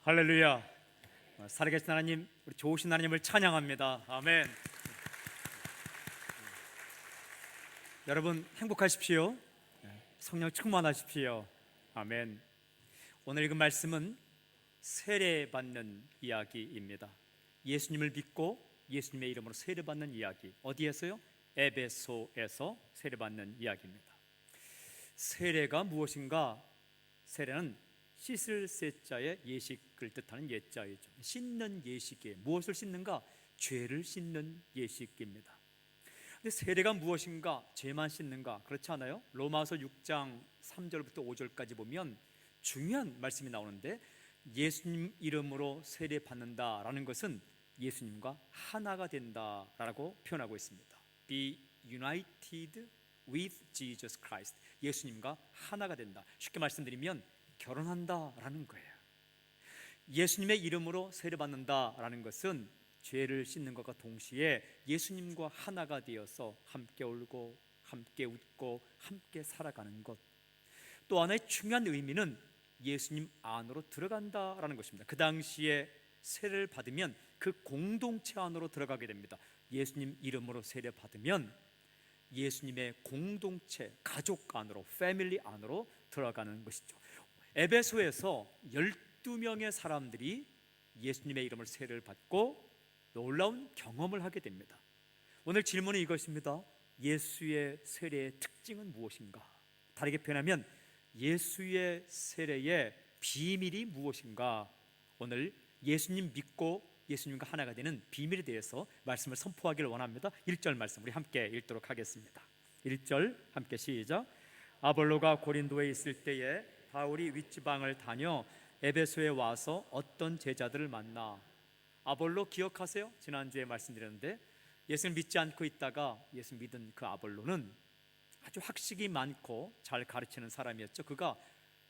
할렐루야. 살아계신 하나님, 우리 좋으신 하나님을 찬양합니다. 아멘. 여러분 행복하십시오. 성령 충만하십시오. 아멘. 오늘 읽은 말씀은 세례받는 이야기입니다. 예수님을 믿고 예수님의 이름으로 세례받는 이야기. 어디에서요? 에베소에서 세례받는 이야기입니다. 세례가 무엇인가? 세례는 씻을 세자의 예식을 뜻하는 예자이죠. 씻는 예식이에요. 무엇을 씻는가? 죄를 씻는 예식입니다. 근데 세례가 무엇인가? 죄만 씻는가? 그렇지 않아요? 로마서 6장 3절부터 5절까지 보면 중요한 말씀이 나오는데, 예수님 이름으로 세례 받는다라는 것은 예수님과 하나가 된다라고 표현하고 있습니다. Be united with Jesus Christ. 예수님과 하나가 된다. 쉽게 말씀드리면 결혼한다라는 거예요. 예수님의 이름으로 세례받는다라는 것은 죄를 씻는 것과 동시에 예수님과 하나가 되어서 함께 울고 함께 웃고 함께 살아가는 것. 또 하나의 중요한 의미는 예수님 안으로 들어간다라는 것입니다. 그 당시에 세례를 받으면 그 공동체 안으로 들어가게 됩니다. 예수님 이름으로 세례받으면 예수님의 공동체, 가족 안으로, 패밀리 안으로 들어가는 것이죠. 에베소에서 12명의 사람들이 예수님의 이름을 세례를 받고 놀라운 경험을 하게 됩니다. 오늘 질문은 이것입니다. 예수의 세례의 특징은 무엇인가? 다르게 표현하면 예수의 세례의 비밀이 무엇인가? 오늘 예수님 믿고 예수님과 하나가 되는 비밀에 대해서 말씀을 선포하기를 원합니다. 1절 말씀 우리 함께 읽도록 하겠습니다. 1절 함께 시작. 아볼로가 고린도에 있을 때에 바울이 윗지방을 다녀 에베소에 와서 어떤 제자들을 만나. 아볼로 기억하세요? 지난주에 말씀드렸는데 예수를 믿지 않고 있다가 예수 믿은 그 아볼로는 아주 학식이 많고 잘 가르치는 사람이었죠. 그가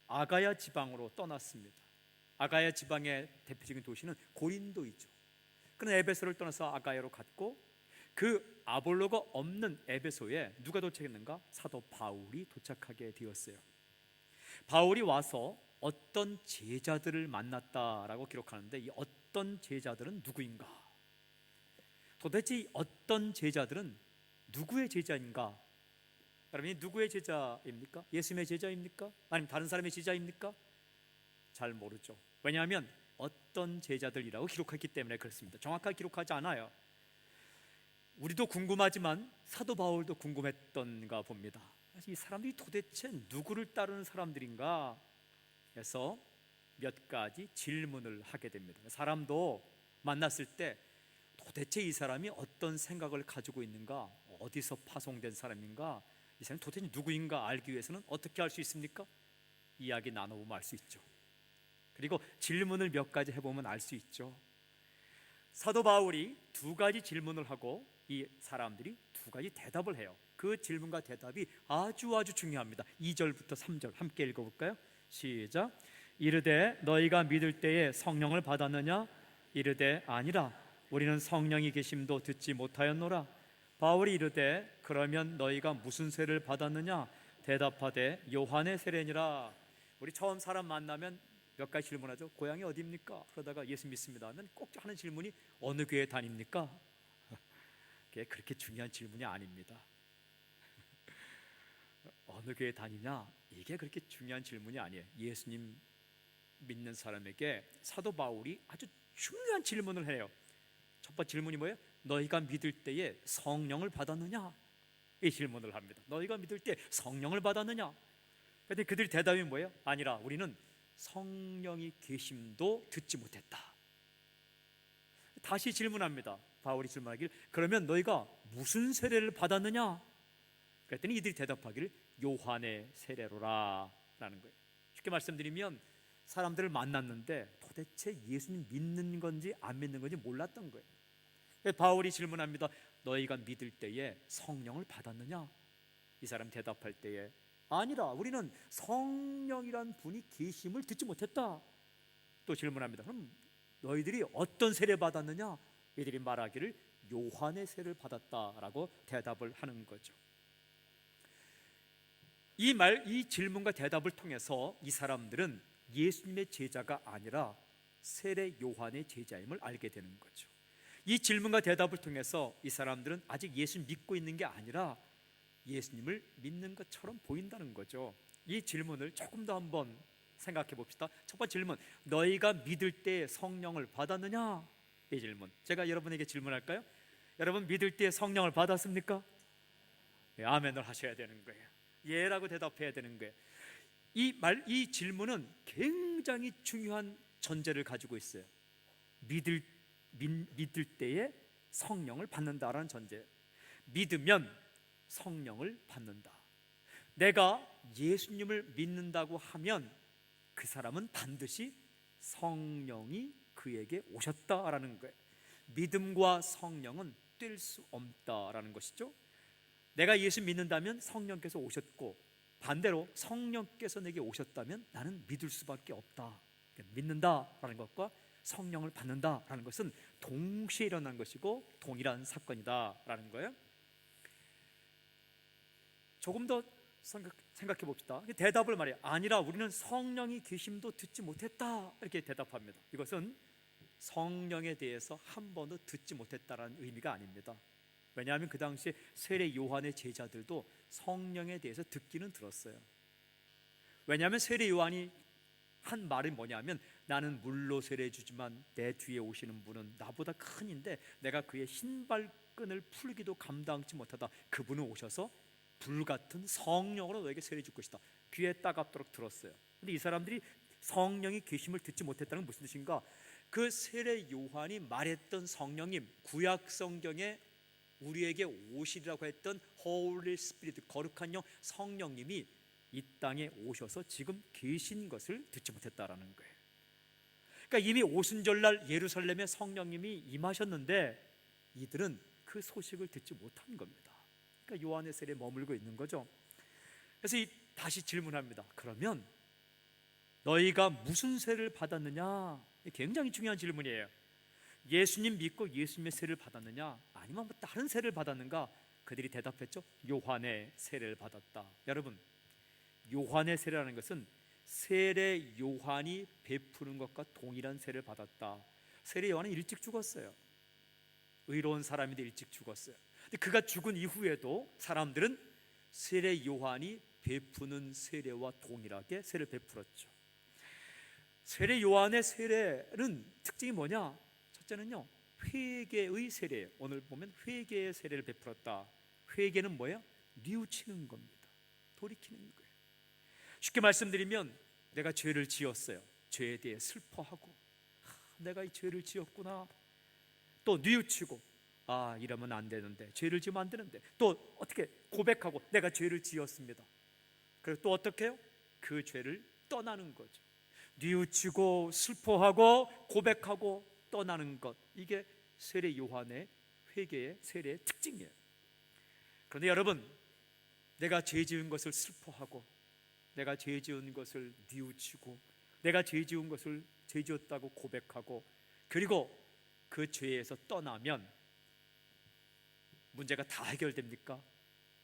아가야 지방으로 떠났습니다. 아가야 지방의 대표적인 도시는 고린도이죠. 그는 에베소를 떠나서 아가야로 갔고, 그 아볼로가 없는 에베소에 누가 도착했는가? 사도 바울이 도착하게 되었어요. 바울이 와서 어떤 제자들을 만났다라고 기록하는데, 이 어떤 제자들은 누구인가? 도대체 이 어떤 제자들은 누구의 제자인가? 여러분이 누구의 제자입니까? 예수님의 제자입니까? 아니면 다른 사람의 제자입니까? 잘 모르죠. 왜냐하면 어떤 제자들이라고 기록했기 때문에 그렇습니다. 정확하게 기록하지 않아요. 우리도 궁금하지만 사도 바울도 궁금했던가 봅니다. 이 사람들이 도대체 누구를 따르는 사람들인가 해서 몇 가지 질문을 하게 됩니다. 사람도 만났을 때 도대체 이 사람이 어떤 생각을 가지고 있는가, 어디서 파송된 사람인가, 이 사람이 도대체 누구인가 알기 위해서는 어떻게 할 수 있습니까? 이야기 나눠보면 알 수 있죠. 그리고 질문을 몇 가지 해보면 알 수 있죠. 사도 바울이 두 가지 질문을 하고 이 사람들이 두 가지 대답을 해요. 그 질문과 대답이 아주 중요합니다. 2절부터 3절 함께 읽어볼까요? 시작. 이르되 너희가 믿을 때에 성령을 받았느냐? 이르되 아니라 우리는 성령이 계심도 듣지 못하였노라. 바울이 이르되 그러면 너희가 무슨 세례를 받았느냐? 대답하되 요한의 세례니라. 우리 처음 사람 만나면 몇 가지 질문하죠. 고향이 어디입니까? 그러다가 예수 믿습니다 하면 꼭 하는 질문이 어느 교회 다닙니까? 그게 그렇게 중요한 질문이 아닙니다. 어느 교회 다니냐? 이게 그렇게 중요한 질문이 아니에요. 예수님 믿는 사람에게 사도 바울이 아주 중요한 질문을 해요. 첫 번째 질문이 뭐예요? 너희가 믿을 때에 성령을 받았느냐? 이 질문을 합니다. 너희가 믿을 때 성령을 받았느냐? 그런데 그들의 대답이 뭐예요? 아니라 우리는 성령이 계심도 듣지 못했다. 다시 질문합니다. 바울이 질문하길 그러면 너희가 무슨 세례를 받았느냐? 그랬더니 이들이 대답하기를 요한의 세례로라 라는 거예요. 쉽게 말씀드리면 사람들을 만났는데 도대체 예수님 믿는 건지 안 믿는 건지 몰랐던 거예요. 바울이 질문합니다. 너희가 믿을 때에 성령을 받았느냐? 이 사람 대답할 때에 아니라 우리는 성령이란 분이 계심을 듣지 못했다. 또 질문합니다. 그럼 너희들이 어떤 세례 받았느냐? 이들이 말하기를 요한의 세례를 받았다라고 대답을 하는 거죠. 이 질문과 대답을 통해서 이 사람들은 예수님의 제자가 아니라 세례 요한의 제자임을 알게 되는 거죠. 이 질문과 대답을 통해서 이 사람들은 아직 예수 믿고 있는 게 아니라 예수님을 믿는 것처럼 보인다는 거죠. 이 질문을 조금 더 한번 생각해 봅시다. 첫 번째 질문, 너희가 믿을 때 성령을 받았느냐? 이 질문, 제가 여러분에게 질문할까요? 여러분 믿을 때 성령을 받았습니까? 네, 아멘을 하셔야 되는 거예요. 예라고 대답해야 되는 거예요. 이 질문은 굉장히 중요한 전제를 가지고 있어요. 믿을 때에 성령을 받는다라는 전제. 믿으면 성령을 받는다. 내가 예수님을 믿는다고 하면 그 사람은 반드시 성령이 그에게 오셨다라는 거예요. 믿음과 성령은 뗄 수 없다라는 것이죠. 내가 예수 믿는다면 성령께서 오셨고, 반대로 성령께서 내게 오셨다면 나는 믿을 수밖에 없다. 믿는다라는 것과 성령을 받는다라는 것은 동시에 일어난 것이고 동일한 사건이다라는 거예요. 조금 더 생각해 봅시다. 대답을 말해요. 아니라 우리는 성령이 계심도 듣지 못했다, 이렇게 대답합니다. 이것은 성령에 대해서 한 번도 듣지 못했다라는 의미가 아닙니다. 왜냐하면 그 당시에 세례 요한의 제자들도 성령에 대해서 듣기는 들었어요. 왜냐하면 세례 요한이 한 말이 뭐냐면, 나는 물로 세례 주지만 내 뒤에 오시는 분은 나보다 큰 인데 내가 그의 신발끈을 풀기도 감당치 못하다. 그분은 오셔서 불같은 성령으로 너에게 세례 줄 것이다. 귀에 따갑도록 들었어요. 근데 이 사람들이 성령이 계심을 듣지 못했다는 건 무슨 뜻인가? 그 세례 요한이 말했던 성령님, 구약 성경에 우리에게 오시리라고 했던 Holy Spirit, 거룩한 영 성령님이 이 땅에 오셔서 지금 계신 것을 듣지 못했다라는 거예요. 그러니까 이미 오순절날 예루살렘에 성령님이 임하셨는데 이들은 그 소식을 듣지 못한 겁니다. 그러니까 요한의 세례에 머물고 있는 거죠. 그래서 다시 질문합니다. 그러면 너희가 무슨 세례를 받았느냐? 굉장히 중요한 질문이에요. 예수님 믿고 예수님의 세례를 받았느냐? 아니면 뭐 다른 세례를 받았는가? 그들이 대답했죠. 요한의 세례를 받았다. 여러분, 요한의 세례라는 것은 세례 요한이 베푸는 것과 동일한 세례를 받았다. 세례 요한은 일찍 죽었어요. 의로운 사람인데 일찍 죽었어요. 근데 그가 죽은 이후에도 사람들은 세례 요한이 베푸는 세례와 동일하게 세례를 베풀었죠. 세례 요한의 세례는 특징이 뭐냐? 첫째는요, 회개의 세례예요. 오늘 보면 회개의 세례를 베풀었다. 회개는 뭐예요? 뉘우치는 겁니다. 돌이키는 거예요. 쉽게 말씀드리면 내가 죄를 지었어요. 죄에 대해 슬퍼하고, 내가 이 죄를 지었구나. 또 뉘우치고, 이러면 안 되는데, 죄를 지으면 안 되는데, 또 어떻게 고백하고 내가 죄를 지었습니다. 그리고 또 어떻게 해요? 그 죄를 떠나는 거죠. 뉘우치고 슬퍼하고 고백하고 떠나는 것, 이게 세례 요한의 회개의 세례의 특징이에요. 그런데 여러분, 내가 죄 지은 것을 슬퍼하고, 내가 죄 지은 것을 뉘우치고, 내가 죄 지은 것을 죄 지었다고 고백하고, 그리고 그 죄에서 떠나면 문제가 다 해결됩니까?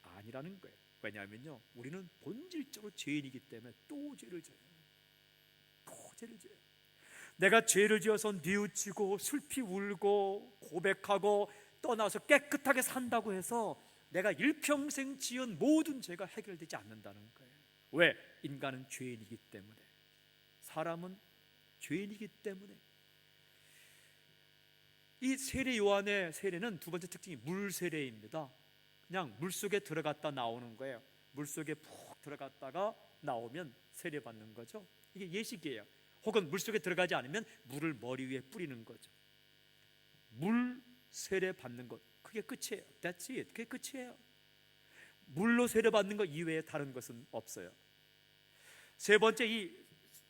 아니라는 거예요. 왜냐하면요, 우리는 본질적으로 죄인이기 때문에 또 죄를 져요. 또 죄를 져요. 내가 죄를 지어서 뉘우치고 슬피 울고 고백하고 떠나서 깨끗하게 산다고 해서 내가 일평생 지은 모든 죄가 해결되지 않는다는 거예요. 왜? 인간은 죄인이기 때문에, 사람은 죄인이기 때문에. 이 세례 요한의 세례는 두 번째 특징이 물세례입니다. 그냥 물속에 들어갔다 나오는 거예요. 물속에 푹 들어갔다가 나오면 세례받는 거죠. 이게 예식이에요. 혹은 물속에 들어가지 않으면 물을 머리 위에 뿌리는 거죠. 물 세례 받는 것, 그게 끝이에요. That's it. 그게 끝이에요. 물로 세례 받는 것 이외에 다른 것은 없어요. 세 번째, 이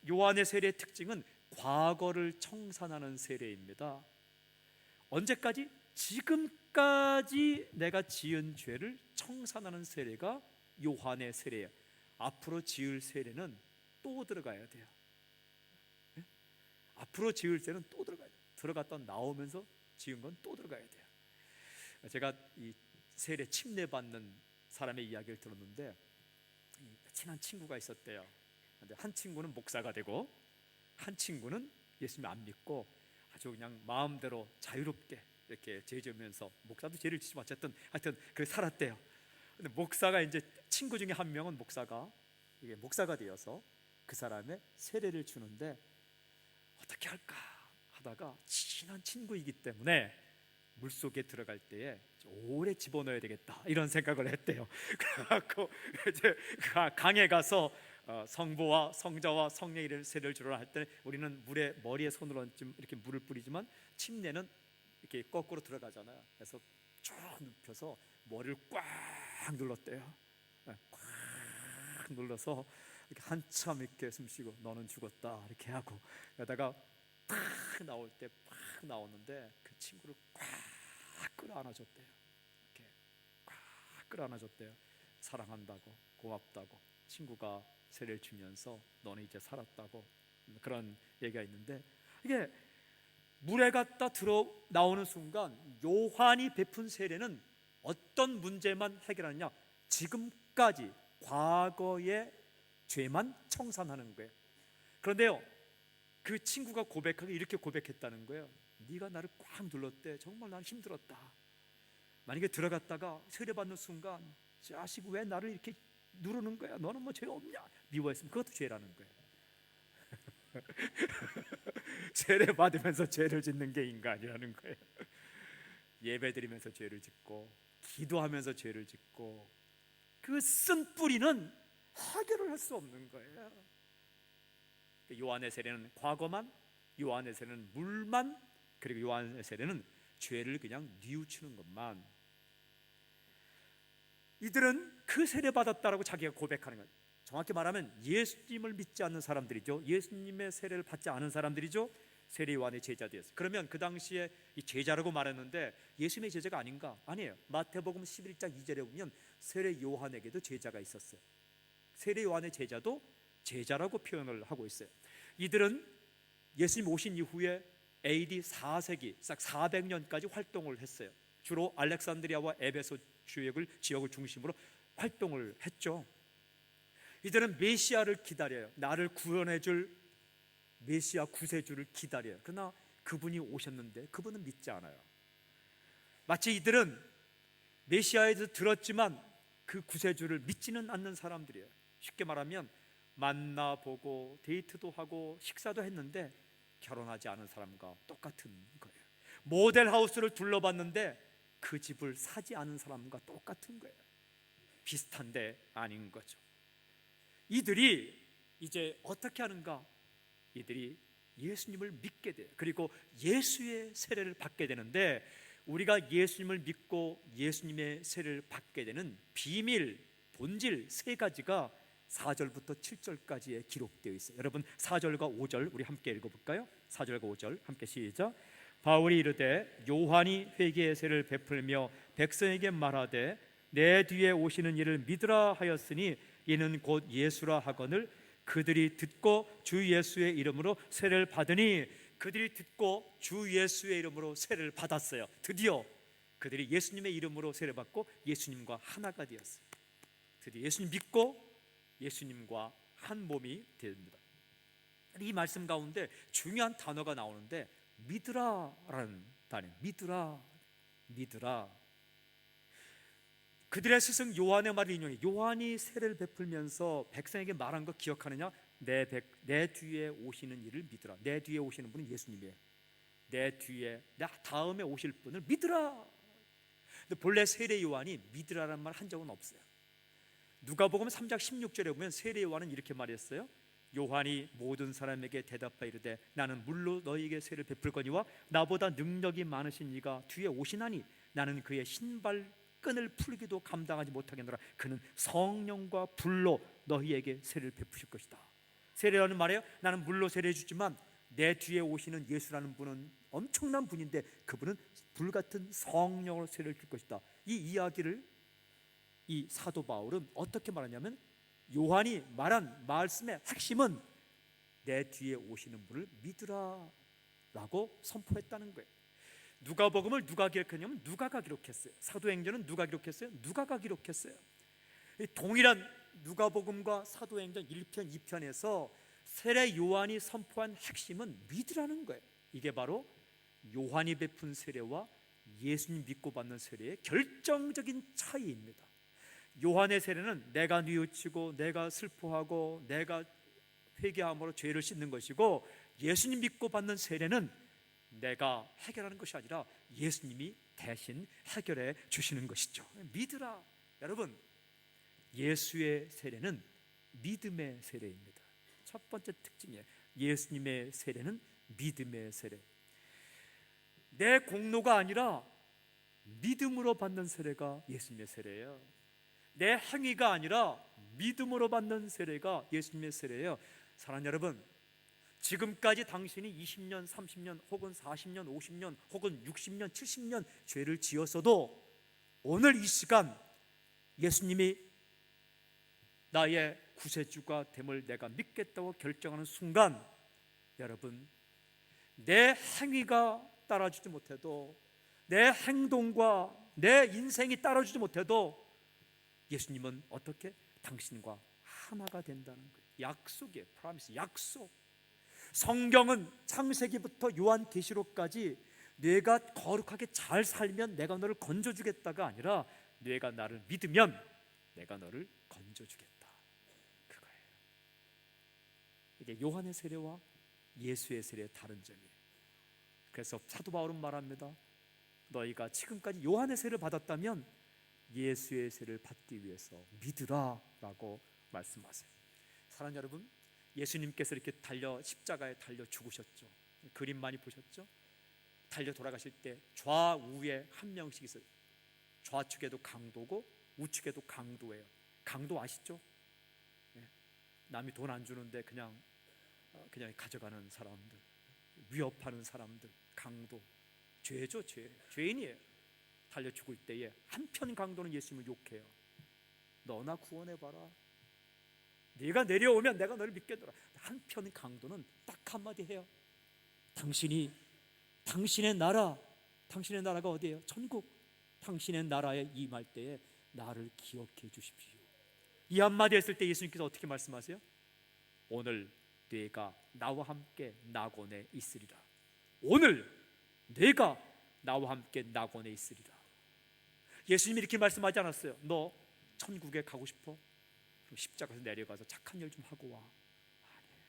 요한의 세례의 특징은 과거를 청산하는 세례입니다. 언제까지? 지금까지 내가 지은 죄를 청산하는 세례가 요한의 세례예요. 앞으로 지을 세례는 또 들어가야 돼요. 네? 앞으로 지을 세례는 또 들어가야 돼요. 들어갔다 나오면서 지은 건 또 들어가야 돼요. 제가 이 세례 침례 받는 사람의 이야기를 들었는데, 친한 친구가 있었대요. 근데 한 친구는 목사가 되고 한 친구는 예수님 안 믿고 아주 그냥 마음대로 자유롭게 이렇게 죄 지으면서, 목사도 죄를 지지만 어쨌든 하여튼 그렇게 살았대요. 근데 목사가 이제 친구 중에 한 명은 목사가 이게 목사가 되어서 그 사람의 세례를 주는데 어떻게 할까 하다가 친한 친구이기 때문에 물속에 들어갈 때에 오래 집어넣어야 되겠다 이런 생각을 했대요. 그래갖고 이제 강에 가서 성부와 성자와 성령의 세례를 주라 할 때 우리는 물에 머리에 손으로 좀 이렇게 물을 뿌리지만 침례는 이렇게 거꾸로 들어가잖아요. 그래서 쭉 눕혀서 머리를 꽉 눌렀대요. 꽉 눌러서 이렇게 한참 이렇게 숨쉬고 너는 죽었다 이렇게 하고, 그러다가 탁 나올 때 팍 나오는데 그 친구를 꽉 끌어안아줬대요. 이렇게 꽉 끌어안아줬대요. 사랑한다고, 고맙다고, 친구가 세례를 주면서 너는 이제 살았다고, 그런 얘기가 있는데, 이게 물에 갔다 들어 나오는 순간 요한이 베푼 세례는 어떤 문제만 해결하느냐, 지금까지 과거의 죄만 청산하는 거예요. 그런데요, 그 친구가 고백하기 이렇게 고백했다는 거예요. 네가 나를 꽉 눌렀대. 정말 난 힘들었다. 만약에 들어갔다가 세례받는 순간 자식 왜 나를 이렇게 누르는 거야? 너는 뭐 죄 없냐? 미워했으면 그것도 죄라는 거예요. 세례 받으면서 죄를 짓는 게 인간이라는 거예요. 예배드리면서 죄를 짓고 기도하면서 죄를 짓고 그 쓴 뿌리는 해결을 할 수 없는 거예요. 요한의 세례는 과거만, 요한의 세례는 물만, 그리고 요한의 세례는 죄를 그냥 뉘우치는 것만. 이들은 그 세례 받았다라고 자기가 고백하는 거예요. 정확히 말하면 예수님을 믿지 않는 사람들이죠. 예수님의 세례를 받지 않은 사람들이죠. 세례 요한의 제자들이었어요. 그러면 그 당시에 이 제자라고 말했는데 예수님의 제자가 아닌가? 아니에요. 마태복음 11장 2절에 보면 세례 요한에게도 제자가 있었어요. 세례 요한의 제자도 제자라고 표현을 하고 있어요. 이들은 예수님 오신 이후에 AD 4세기 싹 400년까지 활동을 했어요. 주로 알렉산드리아와 에베소 지역을 중심으로 활동을 했죠. 이들은 메시아를 기다려요. 나를 구원해줄 메시아 구세주를 기다려요. 그러나 그분이 오셨는데 그분은 믿지 않아요. 마치 이들은 메시아에 대해서 들었지만 그 구세주를 믿지는 않는 사람들이에요. 쉽게 말하면 만나보고 데이트도 하고 식사도 했는데 결혼하지 않은 사람과 똑같은 거예요. 모델하우스를 둘러봤는데 그 집을 사지 않은 사람과 똑같은 거예요. 비슷한데 아닌 거죠. 이들이 이제 어떻게 하는가? 이들이 예수님을 믿게 돼요. 그리고 예수의 세례를 받게 되는데, 우리가 예수님을 믿고 예수님의 세례를 받게 되는 비밀, 본질 세 가지가 4절부터 7절까지에 기록되어 있어요. 여러분 4절과 5절 우리 함께 읽어볼까요? 4절과 5절 함께 시작. 바울이 이르되 요한이 회개의 세를 베풀며 백성에게 말하되 내 뒤에 오시는 이를 믿으라 하였으니 이는 곧 예수라 하거늘 그들이 듣고 주 예수의 이름으로 세례를 받으니, 그들이 듣고 주 예수의 이름으로 세례를 받았어요. 드디어 그들이 예수님의 이름으로 세례를 받고 예수님과 하나가 되었어요. 드디어 예수님 믿고 예수님과 한 몸이 됩니다. 이 말씀 가운데 중요한 단어가 나오는데 믿으라라는 단어. 믿으라. 그들의 스승 요한의 말을 인용해. 요한이 세례를 베풀면서 백성에게 말한 거 기억하느냐? 내 뒤에 오시는 이를 믿으라. 내 뒤에 오시는 분은 예수님이에요. 내 뒤에 나 다음에 오실 분을 믿으라. 근데 본래 세례 요한이 믿으라는 말 한 적은 없어요. 누가복음 3장 16절에 보면 세례 요한은 이렇게 말했어요. 요한이 모든 사람에게 대답하여 이르되 나는 물로 너희에게 세례를 베풀거니와 나보다 능력이 많으신 이가 뒤에 오시나니 나는 그의 신발끈을 풀기도 감당하지 못하겠노라. 그는 성령과 불로 너희에게 세례를 베푸실 것이다. 세례라는 말이에요. 나는 물로 세례해 주지만 내 뒤에 오시는 예수라는 분은 엄청난 분인데 그분은 불같은 성령으로 세례를 줄 것이다. 이 이야기를 이 사도 바울은 어떻게 말하냐면 요한이 말한 말씀의 핵심은 내 뒤에 오시는 분을 믿으라 라고 선포했다는 거예요. 누가복음을 누가 기록했냐면 누가가 기록했어요. 사도행전은 누가 기록했어요? 누가가 기록했어요. 동일한 누가복음과 사도행전 1편 2편에서 세례 요한이 선포한 핵심은 믿으라는 거예요. 이게 바로 요한이 베푼 세례와 예수님 믿고 받는 세례의 결정적인 차이입니다. 요한의 세례는 내가 뉘우치고 내가 슬퍼하고 내가 회개함으로 죄를 씻는 것이고, 예수님 믿고 받는 세례는 내가 해결하는 것이 아니라 예수님이 대신 해결해 주시는 것이죠. 믿으라. 여러분, 예수의 세례는 믿음의 세례입니다. 첫 번째 특징이에요. 예수님의 세례는 믿음의 세례. 내 공로가 아니라 믿음으로 받는 세례가 예수님의 세례예요. 내 행위가 아니라 믿음으로 받는 세례가 예수님의 세례예요. 사랑하는 여러분, 지금까지 당신이 20년, 30년, 혹은 40년, 50년, 혹은 60년, 70년 죄를 지었어도 오늘 이 시간 예수님이 나의 구세주가 됨을 내가 믿겠다고 결정하는 순간, 여러분, 내 행위가 따라주지 못해도, 내 행동과 내 인생이 따라주지 못해도 예수님은 어떻게? 당신과 하나가 된다는 거예요. 약속이에요. 프라미스, 약속. 성경은 창세기부터 요한계시록까지 내가 거룩하게 잘 살면 내가 너를 건져주겠다가 아니라 내가 나를 믿으면 내가 너를 건져주겠다, 그거예요. 이게 요한의 세례와 예수의 세례의 다른 점이에요. 그래서 사도 바울은 말합니다. 너희가 지금까지 요한의 세례를 받았다면 예수의 세례를 받기 위해서 믿으라 라고 말씀하세요. 사랑하는 여러분, 예수님께서 이렇게 십자가에 달려 죽으셨죠. 그림 많이 보셨죠? 달려 돌아가실 때 좌우에 한 명씩 있어요. 좌측에도 강도고 우측에도 강도예요. 강도 아시죠? 남이 돈 안 주는데 그냥 가져가는 사람들, 위협하는 사람들, 강도. 죄죠, 죄인이에요. 달려 죽을 때에 한편 강도는 예수님을 욕해요. 너나 구원해봐라. 네가 내려오면 내가 너를 믿겠노라. 한편 강도는 딱 한마디 해요. 당신의 나라가 어디예요? 천국. 당신의 나라에 임할 때에 나를 기억해 주십시오. 이 한마디 했을 때 예수님께서 어떻게 말씀하세요? 오늘 네가 나와 함께 낙원에 있으리라. 오늘 네가 나와 함께 낙원에 있으리라. 예수님이 이렇게 말씀하지 않았어요. 너 천국에 가고 싶어? 그럼 십자가에서 내려가서 착한 일 좀 하고 와. 아니에요.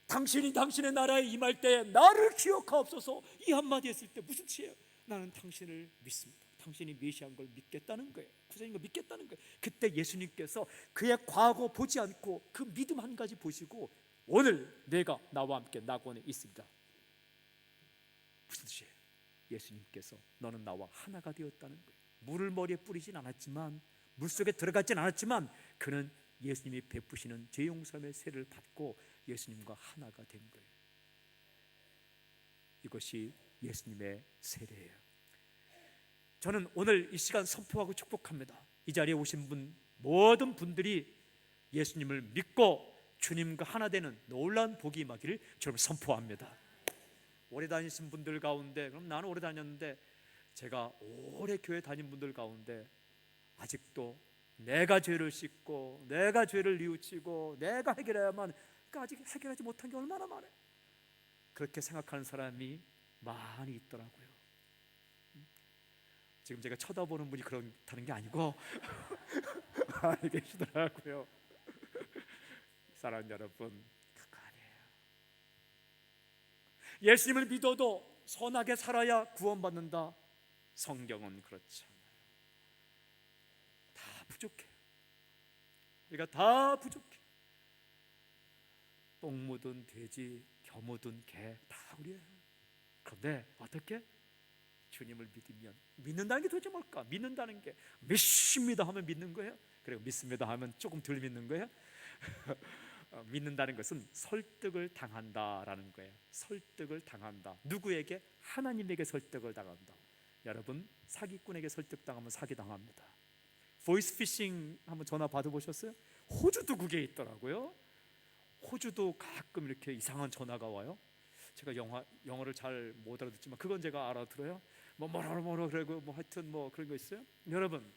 당신이 당신의 나라에 임할 때 나를 기억하옵소서, 이 한마디 했을 때 무슨 뜻이에요? 나는 당신을 믿습니다. 당신이 메시아인 걸 믿겠다는 거예요. 구세인 걸 믿겠다는 거예요. 그때 예수님께서 그의 과거 보지 않고 그 믿음 한 가지 보시고 오늘 내가 나와 함께 낙원에 있습니다. 무슨 뜻이에요? 예수님께서 너는 나와 하나가 되었다는 거예요. 물을 머리에 뿌리진 않았지만, 물속에 들어가진 않았지만 그는 예수님이 베푸시는 죄 용서의 세례를 받고 예수님과 하나가 된 거예요. 이것이 예수님의 세례예요. 저는 오늘 이 시간 선포하고 축복합니다. 이 자리에 오신 모든 분들이 예수님을 믿고 주님과 하나 되는 놀라운 복이 임하기를 저는 선포합니다. 오래 다니신 분들 가운데, 그럼 나는 오래 다녔는데, 제가 오래 교회 다닌 분들 가운데 아직도 내가 죄를 씻고 내가 죄를 뉘우치고 내가 해결해야만, 그러니까 아직 해결하지 못한 게 얼마나 많아요. 그렇게 생각하는 사람이 많이 있더라고요. 지금 제가 쳐다보는 분이 그렇다는 게 아니고 많이 계시더라고요. 사랑하는 여러분, 그거 아니에요. 예수님을 믿어도 선하게 살아야 구원받는다. 성경은 그렇지 않아요. 다 부족해요. 우리가 다 부족해. 똥 묻은 돼지, 겨 묻은 개 다 우리예요. 그런데 어떻게? 주님을 믿으면, 믿는다는 게 도대체 뭘까? 믿는다는 게 믿습니다 하면 믿는 거예요? 그리고 믿습니다 하면 조금 덜 믿는 거예요? 믿는다는 것은 설득을 당한다라는 거예요. 설득을 당한다. 누구에게? 하나님에게 설득을 당한다. 여러분, 사기꾼에게 설득당하면 사기당합니다. 보이스피싱 한번 전화 받아보셨어요? 호주도 그게 있더라고요. 호주도 가끔 이렇게 이상한 전화가 와요. 제가 영어를 잘 못 알아듣지만 그건 제가 알아들어요. 뭐라 그러고 하여튼 그런 거 있어요. 여러분,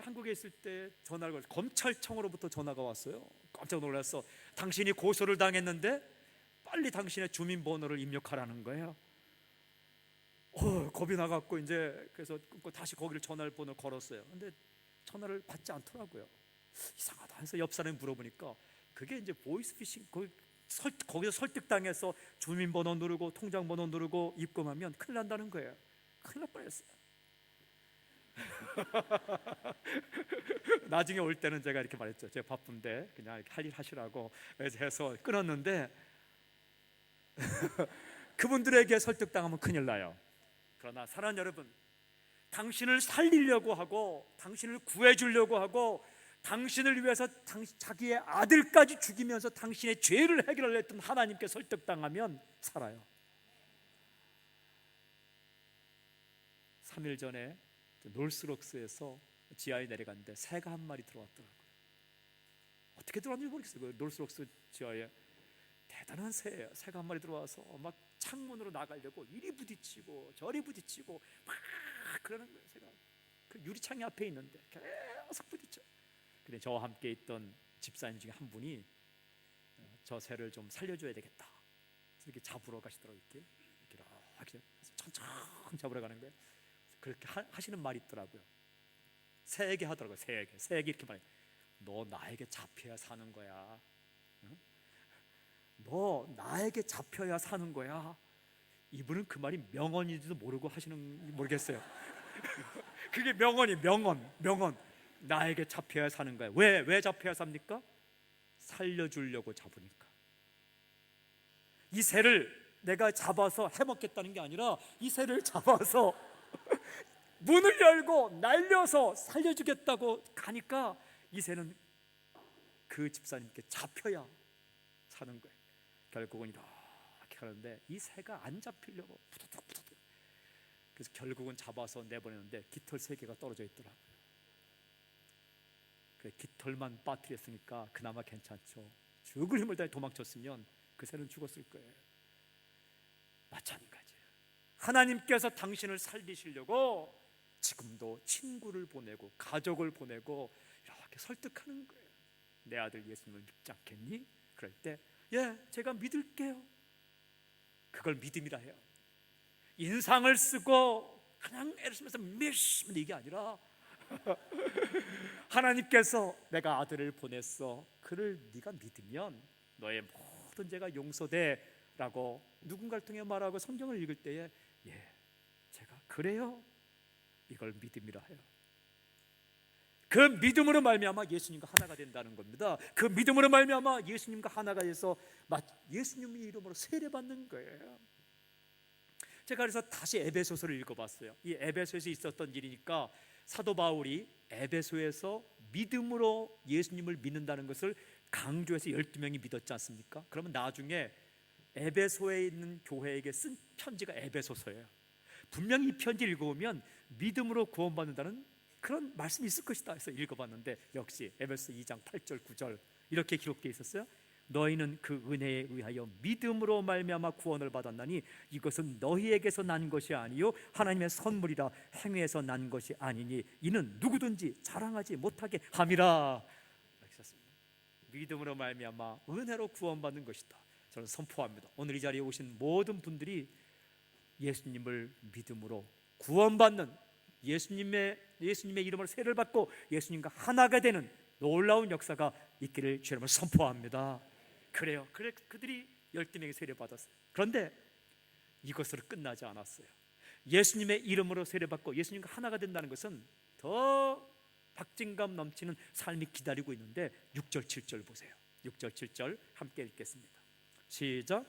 한국에 있을 때 전화를 걸어서 검찰청으로부터 전화가 왔어요. 깜짝 놀랐어. 당신이 고소를 당했는데 빨리 당신의 주민번호를 입력하라는 거예요. 겁이 나갖고 이제 그래서 다시 거기를 전화번호를 걸었어요. 근데 전화를 받지 않더라고요. 이상하다 해서 옆 사람이 물어보니까 그게 이제 보이스피싱, 거기서 설득당해서 주민번호 누르고 통장번호 누르고 입금하면 큰일 난다는 거예요. 큰일 날 뻔했어요. 나중에 올 때는 제가 이렇게 말했죠. 제가 바쁜데 그냥 할 일 하시라고 해서 끊었는데 그분들에게 설득당하면 큰일 나요. 그러나 사랑하는 여러분, 당신을 살리려고 하고 당신을 구해주려고 하고 당신을 위해서 자기의 아들까지 죽이면서 당신의 죄를 해결하려 했던 하나님께 설득당하면 살아요. 3일 전에 놀스록스에서 지하에 내려갔는데 새가 한 마리 들어왔더라고요. 어떻게 들어왔는지 모르겠어요. 그 놀스록스 지하에 대단한 새예요. 새가 한 마리 들어와서 막 창문으로 나가려고 이리 부딪히고 저리 부딪히고 막 그러는 거예요. 새가 그 유리창이 앞에 있는데 계속 부딪혀. 근데 저와 함께 있던 집사님 중에 한 분이 저 새를 좀 살려줘야 되겠다. 그래서 이렇게 잡으러 가시더라고요. 이렇게 천천히 잡으러 가는 거예요. 그렇게 하시는 말이 있더라고요. 새에게 하더라고요. 새에게 이렇게 말해요. 너 나에게 잡혀야 사는 거야. 응? 너 나에게 잡혀야 사는 거야. 이분은 그 말이 명언인지도 모르고 하시는 모르겠어요. 그게 명언. 나에게 잡혀야 사는 거야. 왜 잡혀야 삽니까? 살려주려고 잡으니까. 이 새를 내가 잡아서 해먹겠다는 게 아니라 이 새를 잡아서 문을 열고 날려서 살려주겠다고 가니까 이 새는 그 집사님께 잡혀야 사는 거예요. 결국은 이렇게 가는데 이 새가 안 잡히려고 푸드득 그래서 결국은 잡아서 내보내는데 깃털 3개가 떨어져 있더라고요. 그 깃털만 빠뜨렸으니까 그나마 괜찮죠. 죽을 힘을 다해 도망쳤으면 그 새는 죽었을 거예요. 마찬가지예요. 하나님께서 당신을 살리시려고 지금도 친구를 보내고 가족을 보내고 이렇게 설득하는 거예요. 내 아들 예수님을 믿지 않겠니? 그럴 때 제가 믿을게요. 그걸 믿음이라 해요. 인상을 쓰고 그냥 애를 쓰면서 믿으면 이게 아니라 하나님께서 내가 아들을 보냈어. 그를 네가 믿으면 너의 모든 죄가 용서돼 라고 누군가를 통해 말하고 성경을 읽을 때에 제가 그래요. 이걸 믿음이라 해요. 그 믿음으로 말미암아 예수님과 하나가 된다는 겁니다. 그 믿음으로 말미암아 예수님과 하나가 돼서 예수님의 이름으로 세례받는 거예요. 제가 그래서 다시 에베소서를 읽어봤어요. 이 에베소에서 있었던 일이니까 사도 바울이 에베소에서 믿음으로 예수님을 믿는다는 것을 강조해서 12명이 믿었지 않습니까? 그러면 나중에 에베소에 있는 교회에게 쓴 편지가 에베소서예요. 분명히 이 편지를 읽어보면 믿음으로 구원받는다는 그런 말씀이 있을 것이다 해서 읽어봤는데 역시 에베소 2장 8절 9절 이렇게 기록되어 있었어요. 너희는 그 은혜에 의하여 믿음으로 말미암아 구원을 받았나니 이것은 너희에게서 난 것이 아니요 하나님의 선물이라 행위에서 난 것이 아니니 이는 누구든지 자랑하지 못하게 함이라. 믿음으로 말미암아 은혜로 구원받는 것이다. 저는 선포합니다. 오늘 이 자리에 오신 모든 분들이 예수님을 믿음으로 구원받는 예수님의 이름으로 세례를 받고 예수님과 하나가 되는 놀라운 역사가 있기를 주님을 선포합니다. 그래요. 그들이 12명이 세례받았어요. 그런데 이것으로 끝나지 않았어요. 예수님의 이름으로 세례받고 예수님과 하나가 된다는 것은 더 박진감 넘치는 삶이 기다리고 있는데 6절 7절 보세요. 6절 7절 함께 읽겠습니다. 시작.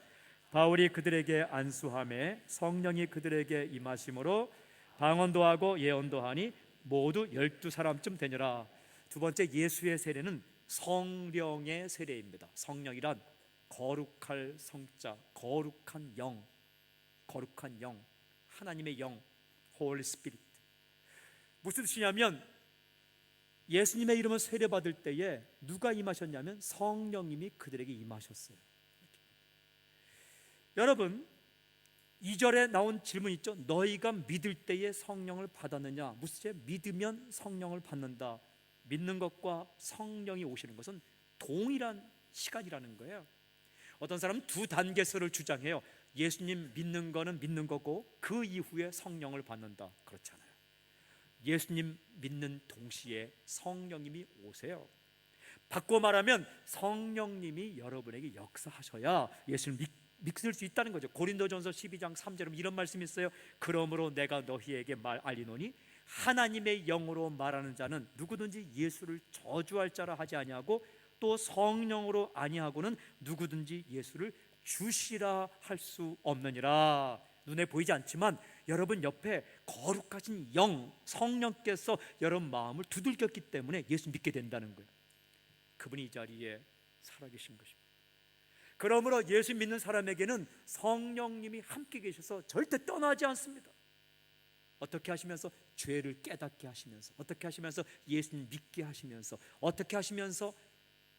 바울이 그들에게 안수하매 성령이 그들에게 임하심으로 방언도 하고 예언도 하니 모두 12사람쯤 되니라. 두 번째 예수의 세례는 성령의 세례입니다. 성령이란 거룩할 성자, 거룩한 영, 하나님의 영, Holy Spirit. 무슨 뜻이냐면 예수님의 이름을 세례받을 때에 누가 임하셨냐면 성령님이 그들에게 임하셨어요. 여러분, 2절에 나온 질문 있죠. 너희가 믿을 때에 성령을 받았느냐? 무슨 믿으면 성령을 받는다. 믿는 것과 성령이 오시는 것은 동일한 시간이라는 거예요. 어떤 사람은 두 단계설을 주장해요. 예수님 믿는 거는 믿는 거고 그 이후에 성령을 받는다. 그렇잖아요. 예수님 믿는 동시에 성령님이 오세요. 바꿔 말하면 성령님이 여러분에게 역사하셔야 예수를 믿을 수 있다는 거죠. 고린도전서 12장 3절에 이런 말씀이 있어요. 그러므로 내가 너희에게 알리노니 하나님의 영으로 말하는 자는 누구든지 예수를 저주할 자라 하지 아니하고 또 성령으로 아니하고는 누구든지 예수를 주시라 할 수 없느니라. 눈에 보이지 않지만 여러분 옆에 거룩하신 영 성령께서 여러분 마음을 두들겼기 때문에 예수 믿게 된다는 거예요. 그분이 이 자리에 살아계신 것입니다. 그러므로 예수 믿는 사람에게는 성령님이 함께 계셔서 절대 떠나지 않습니다. 어떻게 하시면서? 죄를 깨닫게 하시면서, 어떻게 하시면서? 예수님 믿게 하시면서, 어떻게 하시면서?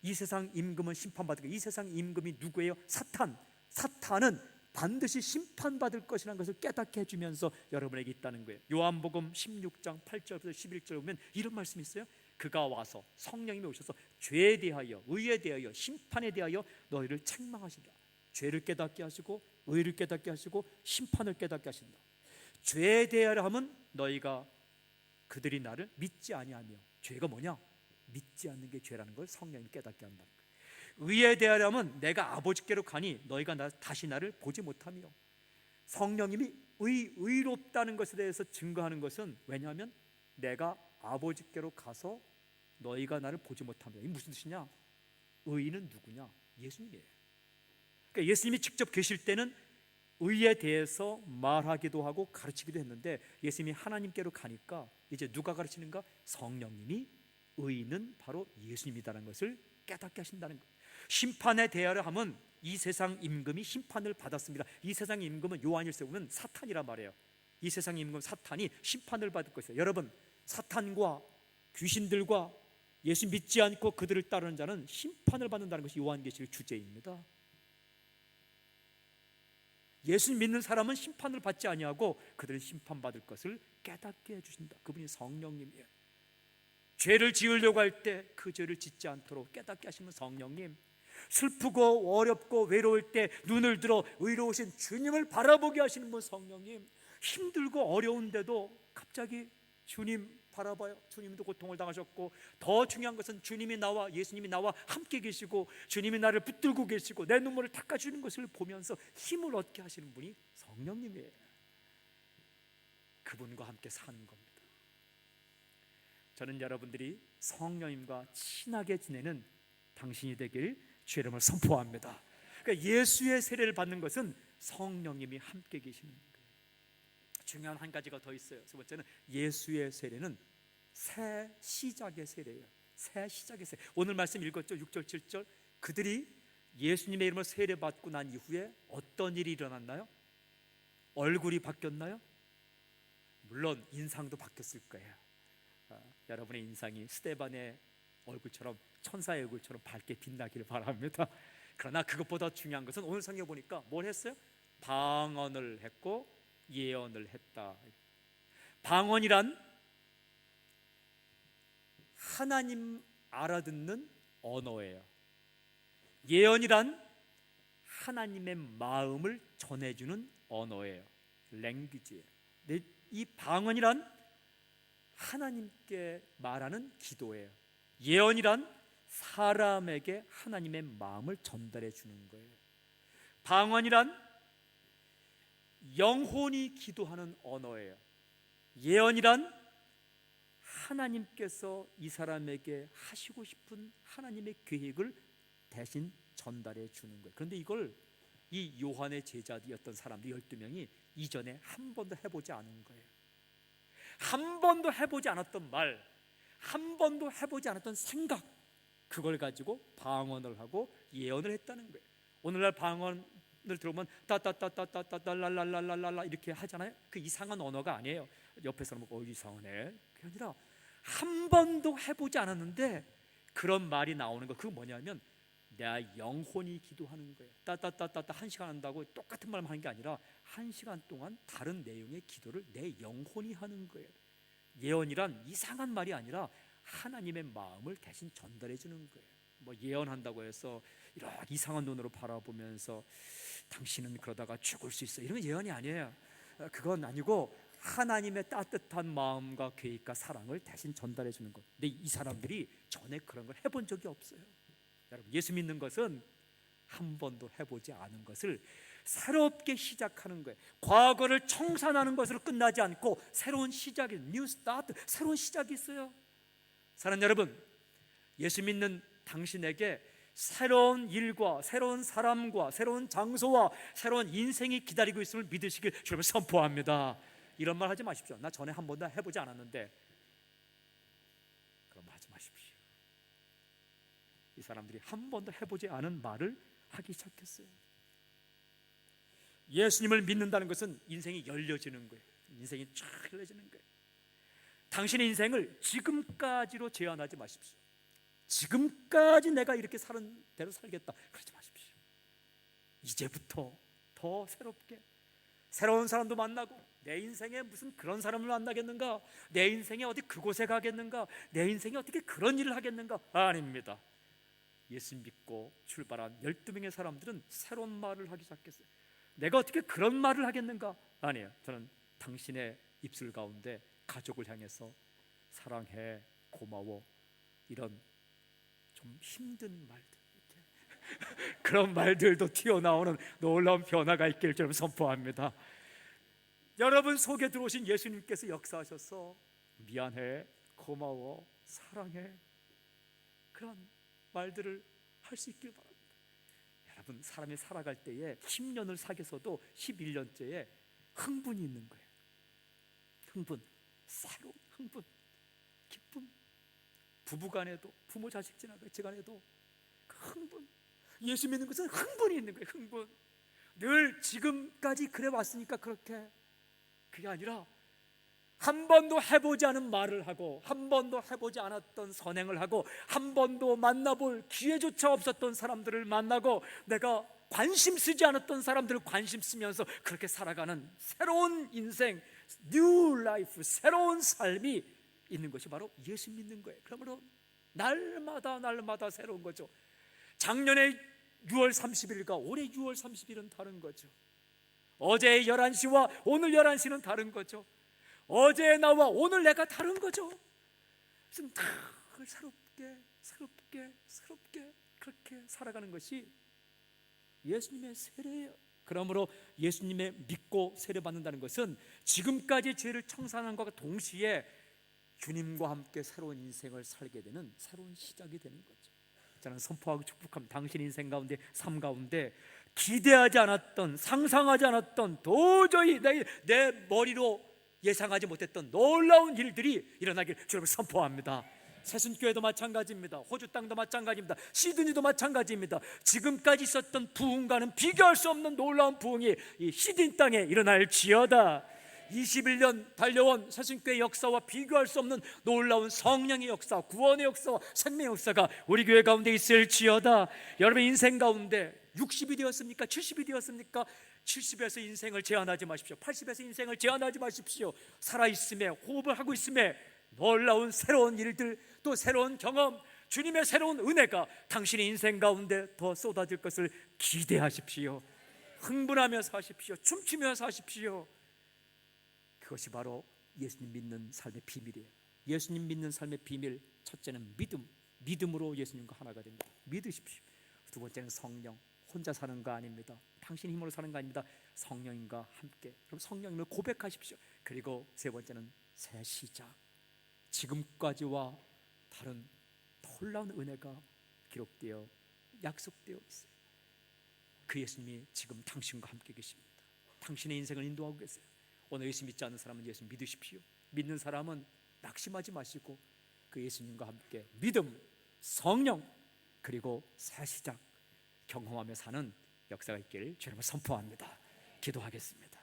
이 세상 임금은 심판받을 거예요. 이 세상 임금이 누구예요? 사탄은 반드시 심판받을 것이라는 것을 깨닫게 해주면서 여러분에게 있다는 거예요. 요한복음 16장 8절부터 11절 보면 이런 말씀이 있어요. 그가 와서 성령님이 오셔서 죄에 대하여, 의에 대하여, 심판에 대하여 너희를 책망하신다. 죄를 깨닫게 하시고 의를 깨닫게 하시고 심판을 깨닫게 하신다. 죄에 대하여 하면 너희가 그들이 나를 믿지 아니하며, 죄가 뭐냐? 믿지 않는 게 죄라는 걸 성령이 깨닫게 한다. 의에 대하려면 내가 아버지께로 가니 너희가 다시 나를 보지 못하며, 성령님이 의롭다는 것에 대해서 증거하는 것은 왜냐하면 내가 아버지께로 가서 너희가 나를 보지 못하며, 이게 무슨 뜻이냐? 의인은 누구냐? 예수님이에요. 그러니까 예수님이 직접 계실 때는 의에 대해서 말하기도 하고 가르치기도 했는데 예수님이 하나님께로 가니까 이제 누가 가르치는가? 성령님이 의인은 바로 예수님이라는 것을 깨닫게 하신다는 거예요. 심판에 대하여 하면 이 세상 임금이 심판을 받았습니다. 이 세상 임금은 요한일서에 보면 사탄이란 말이에요. 이 세상 임금 사탄이 심판을 받을 것이에요. 여러분, 사탄과 귀신들과 예수 믿지 않고 그들을 따르는 자는 심판을 받는다는 것이 요한계시록 주제입니다. 예수 믿는 사람은 심판을 받지 아니하고 그들은 심판받을 것을 깨닫게 해주신다. 그분이 성령님이에요. 죄를 지으려고 할 때 그 죄를 짓지 않도록 깨닫게 하시는 성령님, 슬프고 어렵고 외로울 때 눈을 들어 의로우신 주님을 바라보게 하시는 분 성령님, 힘들고 어려운데도 갑자기 주님 바라봐요. 주님도 고통을 당하셨고 더 중요한 것은 주님이 나와, 예수님이 나와 함께 계시고 주님이 나를 붙들고 계시고 내 눈물을 닦아주는 것을 보면서 힘을 얻게 하시는 분이 성령님이에요. 그분과 함께 사는 겁니다. 저는 여러분들이 성령님과 친하게 지내는 당신이 되길 주의 이름으로 선포합니다. 그러니까 예수의 세례를 받는 것은 성령님이 함께 계시는 거예요. 중요한 한 가지가 더 있어요. 세 번째는 예수의 세례는 새 시작의 세례예요. 새 시작의 세례. 오늘 말씀 읽었죠? 6절 7절. 그들이 예수님의 이름으로 세례받고 난 이후에 어떤 일이 일어났나요? 얼굴이 바뀌었나요? 물론 인상도 바뀌었을 거예요. 여러분의 인상이 스데반의 얼굴처럼, 천사의 얼굴처럼 밝게 빛나기를 바랍니다. 그러나 그것보다 중요한 것은 오늘 성경 보니까 뭘 했어요? 방언을 했고 예언을 했다. 방언이란 하나님 알아듣는 언어예요. 예언이란 하나님의 마음을 전해주는 언어예요. 랭귀지예요. 이 방언이란 하나님께 말하는 기도예요. 예언이란 사람에게 하나님의 마음을 전달해 주는 거예요. 방언이란 영혼이 기도하는 언어예요. 예언이란 하나님께서 이 사람에게 하시고 싶은 하나님의 계획을 대신 전달해 주는 거예요. 그런데 이걸 이 요한의 제자였던 사람들 12명이 이전에 한 번도 해보지 않은 거예요. 한 번도 해보지 않았던 말, 한 번도 해보지 않았던 생각, 그걸 가지고 방언을 하고 예언을 했다는 거예요. 오늘날 방언을 들어보면 따따따따따따 랄랄랄랄랄라 이렇게 하잖아요. 그 이상한 언어가 아니에요. 옆에 사람은 이상하네. 그게 아니라 한 번도 해보지 않았는데 그런 말이 나오는 거. 그거 뭐냐면 내 영혼이 기도하는 거예요. 따따따따따 1시간 한다고 똑같은 말만 하는 게 아니라 1시간 동안 다른 내용의 기도를 내 영혼이 하는 거예요. 예언이란 이상한 말이 아니라 하나님의 마음을 대신 전달해 주는 거예요. 뭐 예언한다고 해서 이렇게 이상한 눈으로 바라보면서 당신은 그러다가 죽을 수 있어, 이런 건 예언이 아니에요. 그건 아니고 하나님의 따뜻한 마음과 계획과 사랑을 대신 전달해 주는 것. 근데 이 사람들이 전에 그런 걸 해본 적이 없어요. 여러분, 예수 믿는 것은 한 번도 해보지 않은 것을 새롭게 시작하는 거예요. 과거를 청산하는 것으로 끝나지 않고 새로운 시작이, 뉴 스타트, 새로운 시작이 있어요. 사랑하는 여러분, 예수 믿는 당신에게 새로운 일과 새로운 사람과 새로운 장소와 새로운 인생이 기다리고 있음을 믿으시길 주님을 선포합니다. 이런 말 하지 마십시오. 나 전에 한 번도 해보지 않았는데. 그런 말 하지 마십시오. 이 사람들이 한 번도 해보지 않은 말을 하기 시작했어요. 예수님을 믿는다는 것은 인생이 열려지는 거예요. 인생이 쫙 열려지는 거예요. 당신의 인생을 지금까지로 제한하지 마십시오. 지금까지 내가 이렇게 사는 대로 살겠다, 그러지 마십시오. 이제부터 더 새롭게 새로운 사람도 만나고, 내 인생에 무슨 그런 사람을 만나겠는가, 내 인생에 어디 그곳에 가겠는가, 내 인생에 어떻게 그런 일을 하겠는가. 아닙니다. 예수 믿고 출발한 12명의 사람들은 새로운 말을 하기 시작했어요. 내가 어떻게 그런 말을 하겠는가? 아니에요. 저는 당신의 입술 가운데 가족을 향해서 사랑해, 고마워, 이런 좀 힘든 말들, 그런 말들도 튀어나오는 놀라운 변화가 있기를 저는 선포합니다. 여러분 속에 들어오신 예수님께서 역사하셔서 미안해, 고마워, 사랑해, 그런 말들을 할 수 있길 바랍니다. 여러분, 사람이 살아갈 때에 10년을 사귀어서도 11년째에 흥분이 있는 거예요. 흥분, 새로운 흥분, 기쁨. 부부간에도, 부모 자식 지간에도 그 흥분. 예수 믿는 것은 흥분이 있는 거예요. 흥분. 늘 지금까지 그래 왔으니까 그렇게. 그게 아니라 한 번도 해보지 않은 말을 하고, 한 번도 해보지 않았던 선행을 하고, 한 번도 만나볼 기회조차 없었던 사람들을 만나고, 내가 관심 쓰지 않았던 사람들을 관심 쓰면서 그렇게 살아가는 새로운 인생, 뉴 라이프, 새로운 삶이 있는 것이 바로 예수 믿는 거예요. 그러므로 날마다 새로운 거죠. 작년에 6월 30일과 올해 6월 30일은 다른 거죠. 어제의 11시와 오늘 11시는 다른 거죠. 어제의 나와 오늘 내가 다른 거죠. 지금 다 새롭게 그렇게 살아가는 것이 예수님의 세례예요. 그러므로 예수님의 믿고 세례받는다는 것은 지금까지 죄를 청산한 것과 동시에 주님과 함께 새로운 인생을 살게 되는 새로운 시작이 되는 거죠. 저는 선포하고 축복합니다. 당신 인생 가운데, 삶 가운데 기대하지 않았던, 상상하지 않았던, 도저히 내 머리로 예상하지 못했던 놀라운 일들이 일어나길 주님을 선포합니다. 새순교회도 마찬가지입니다. 호주 땅도 마찬가지입니다. 시드니도 마찬가지입니다. 지금까지 있었던 부흥과는 비교할 수 없는 놀라운 부흥이 이 시드니 땅에 일어날지어다. 21년 달려온 새순교회 역사와 비교할 수 없는 놀라운 성령의 역사, 구원의 역사와 생명의 역사가 우리 교회 가운데 있을지어다. 여러분 인생 가운데 60이 되었습니까? 70이 되었습니까? 70에서 인생을 제한하지 마십시오. 80에서 인생을 제한하지 마십시오. 살아있음에, 호흡을 하고 있음에 놀라운 새로운 일들, 또 새로운 경험, 주님의 새로운 은혜가 당신의 인생 가운데 더 쏟아질 것을 기대하십시오. 흥분하며 사십시오. 춤추며 사십시오. 그것이 바로 예수님 믿는 삶의 비밀이에요. 예수님 믿는 삶의 비밀, 첫째는 믿음. 믿음으로 예수님과 하나가 됩니다. 믿으십시오. 두 번째는 성령. 혼자 사는 거 아닙니다. 당신 힘으로 사는 거 아닙니다. 성령님과 함께. 그럼 성령님을 고백하십시오. 그리고 세 번째는 새 시작. 지금까지와 다른 놀라운 은혜가 기록되어 약속되어 있어요. 그 예수님이 지금 당신과 함께 계십니다. 당신의 인생을 인도하고 계세요. 오늘 예수 믿지 않는 사람은 예수 믿으십시오. 믿는 사람은 낙심하지 마시고 그 예수님과 함께 믿음, 성령, 그리고 새 시작 경험하며 사는 역사가 있기를 주님을 선포합니다. 기도하겠습니다.